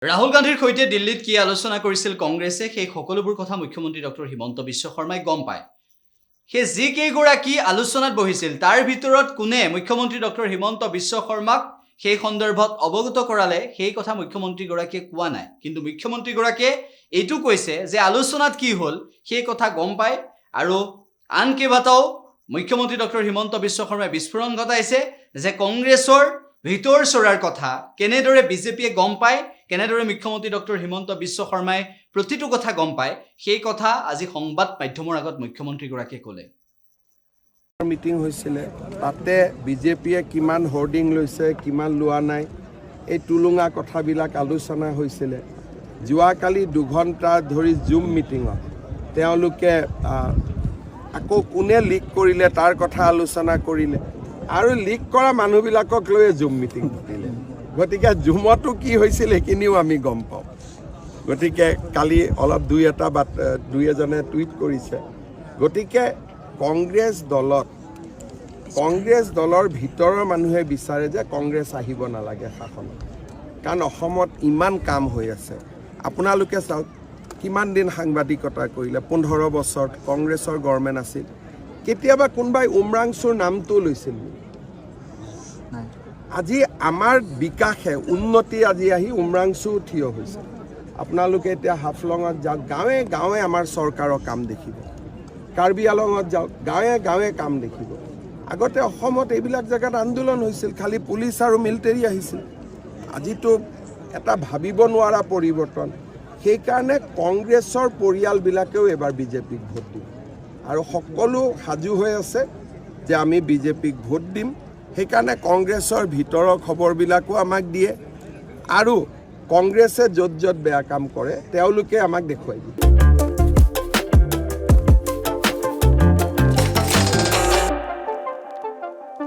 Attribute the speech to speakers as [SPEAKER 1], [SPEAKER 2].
[SPEAKER 1] ৰাহুল গান্ধীৰ সৈতে দিল্লীত কি আলোচনা কৰিছিল কংগ্ৰেছে সেই সকলোবোৰ কথা মুখ্যমন্ত্ৰী ডক্টৰ হিমন্ত বিশ্ব শৰ্মাই গম পায়। সেই যি কেইগৰাকী আলোচনাত বহিছিল তাৰ ভিতৰত কোনে মুখ্যমন্ত্ৰী ডক্টৰ হিমন্ত বিশ্ব শৰ্মাক সেই সন্দৰ্ভত অৱগত কৰালে সেই কথা মুখ্যমন্ত্ৰীগৰাকীয়ে কোৱা নাই। কিন্তু মুখ্যমন্ত্ৰীগৰাকীয়ে এইটো কৈছে যে আলোচনাত কি হ'ল সেই কথা গম পায় আৰু আন কেইবাটাও মুখ্যমন্ত্ৰী ডক্টৰ হিমন্ত বিশ্ব শৰ্মাই বিস্ফোৰণ ঘটাইছে যে কংগ্ৰেছৰ ভিতৰ চৰাৰ কথা কেনেদৰে বিজেপিয়ে গম পায়, কেনেদৰে মুখ্যমন্ত্ৰী ডক্টৰ হিমন্ত বিশ্ব শৰ্মাই প্ৰতিটো কথা গম পায় সেই কথা আজি সংবাদ মাধ্যমৰ আগত মুখ্যমন্ত্ৰীগৰাকীয়ে ক'লে।
[SPEAKER 2] মিটিং হৈছিলে তাতে বিজেপিয়ে কিমান হোৰ্ডিং লৈছে কিমান লোৱা নাই এই টুলুঙা কথাবিলাক আলোচনা হৈছিলে। যোৱাকালি 2 ঘণ্টা ধৰি জুম মিটিঙত তেওঁলোকে আকৌ কোনে লিক কৰিলে তাৰ কথা আলোচনা কৰিলে আৰু লিক কৰা মানুহবিলাকক লৈ জুম মিটিং পাতিলে। গতিকে জুমতো কি হৈছিল সেইখিনিও আমি গম পাওঁ। গতিকে কালি অলপ দুই এজনে টুইট কৰিছে। গতিকে কংগ্ৰেছ দলৰ ভিতৰৰ মানুহে বিচাৰে যে কংগ্ৰেছ আহিব নালাগে শাসনত, কাৰণ অসমত ইমান কাম হৈ আছে। আপোনালোকে চাওক কিমান দিন সাংবাদিকতা কৰিলে, 15 বছৰ কংগ্ৰেছৰ গভৰ্ণমেণ্ট আছিল। কেতিয়াবা কোনোবাই উমৰাংচুৰ নামটো লৈছিল। আজি আমাৰ বিকাশে উন্নতি আজি আহি উমৰাংচু থিয় হৈছে। আপোনালোকে এতিয়া হাফলঙত যাওক, গাঁৱে গাঁৱে আমাৰ চৰকাৰৰ কাম দেখিব। কাৰ্বি আলঙত যাওক, গাঁৱে গাঁৱে কাম দেখিব। আগতে অসমত এইবিলাক জেগাত আন্দোলন হৈছিল, খালি পুলিচ আৰু মিলিটাৰী আহিছিল। আজিতো এটা ভাবিব নোৱাৰা পৰিৱৰ্তন। সেইকাৰণে কংগ্ৰেছৰ পৰিয়ালবিলাকেও এবাৰ বিজেপিক ভোট দিব আৰু সকলো সাজু হৈ আছে যে আমি বিজেপিক ভোট দিম। সেইকাৰণে কংগ্ৰেছৰ ভিতৰৰ খবৰবিলাকো আমাক দিয়ে আৰু কংগ্ৰেছে য'ত য'ত বেয়া কাম কৰে তেওঁলোকে আমাক দেখুৱাই দিয়ে।